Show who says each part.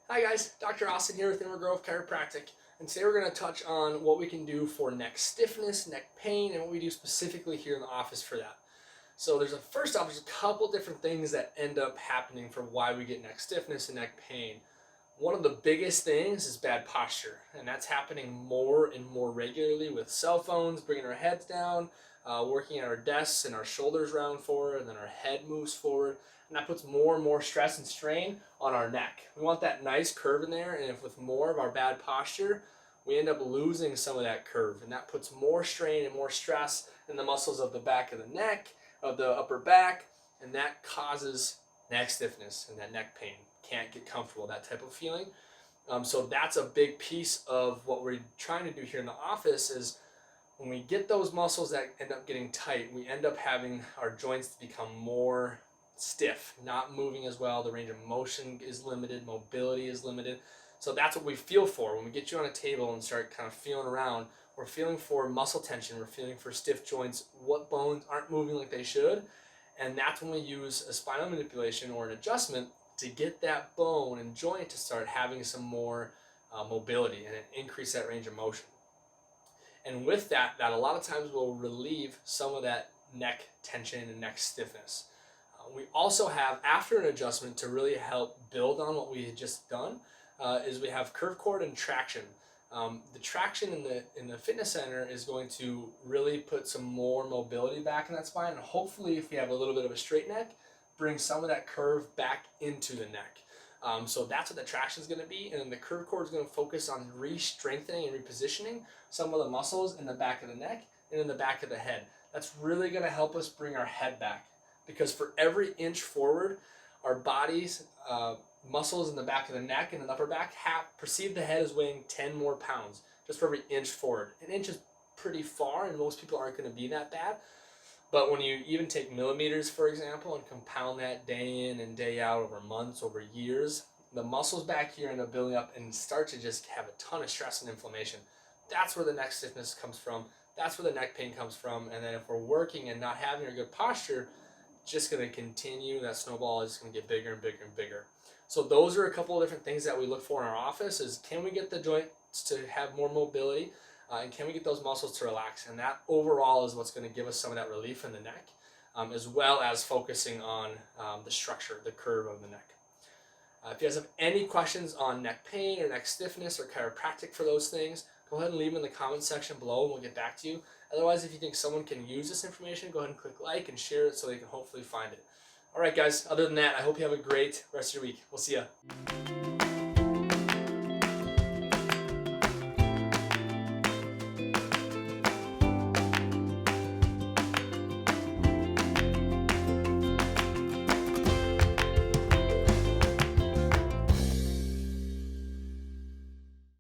Speaker 1: Hi guys, Dr. Austin here with Inver Chiropractic, and today we're going to touch on what we can do for neck stiffness, neck pain, and what we do specifically here in the office for that. So first off, there's a couple different things that end up happening for why we get neck stiffness and neck pain. One of the biggest things is bad posture, and that's happening more and more regularly with cell phones, bringing our heads down, working at our desks and our shoulders round forward, and then our head moves forward, and that puts more and more stress and strain on our neck. We want that nice curve in there, and if with more of our bad posture, we end up losing some of that curve, and that puts more strain and more stress in the muscles of the back of the neck, of the upper back, and that causes neck stiffness and that neck pain. Can't get comfortable, that type of feeling. So that's a big piece of what we're trying to do here in the office is when we get those muscles that end up getting tight, we end up having our joints become more stiff, not moving as well. The range of motion is limited, mobility is limited. So that's what we feel for. When we get you on a table and start kind of feeling around, we're feeling for muscle tension, we're feeling for stiff joints, what bones aren't moving like they should. And that's when we use a spinal manipulation or an adjustment to get that bone and joint to start having some more mobility and increase that range of motion. And with that a lot of times will relieve some of that neck tension and neck stiffness. We also have, after an adjustment, to really help build on what we had just done, is we have curve cord and traction. The traction in the fitness center is going to really put some more mobility back in that spine, and hopefully if we have a little bit of a straight neck, bring some of that curve back into the neck. So that's what the traction is going to be, and then the curve cord is going to focus on re-strengthening and repositioning some of the muscles in the back of the neck and in the back of the head. That's really going to help us bring our head back, because for every inch forward, our body's muscles in the back of the neck and the upper back perceive the head as weighing 10 more pounds just for every inch forward. An inch is pretty far, and most people aren't going to be that bad. But when you even take millimeters, for example, and compound that day in and day out over months, over years, the muscles back here end up building up and start to just have a ton of stress and inflammation. That's where the neck stiffness comes from. That's where the neck pain comes from. And then if we're working and not having a good posture, it's just going to continue. That snowball is going to get bigger and bigger and bigger. So those are a couple of different things that we look for in our office is, can we get the joints to have more mobility? And can we get those muscles to relax? And that overall is what's going to give us some of that relief in the neck, as well as focusing on the structure, the curve of the neck. If you guys have any questions on neck pain or neck stiffness or chiropractic for those things, go ahead and leave them in the comments section below and we'll get back to you. Otherwise, if you think someone can use this information, go ahead and click like and share it so they can hopefully find it. All right, guys, other than that, I hope you have a great rest of your week. We'll see ya.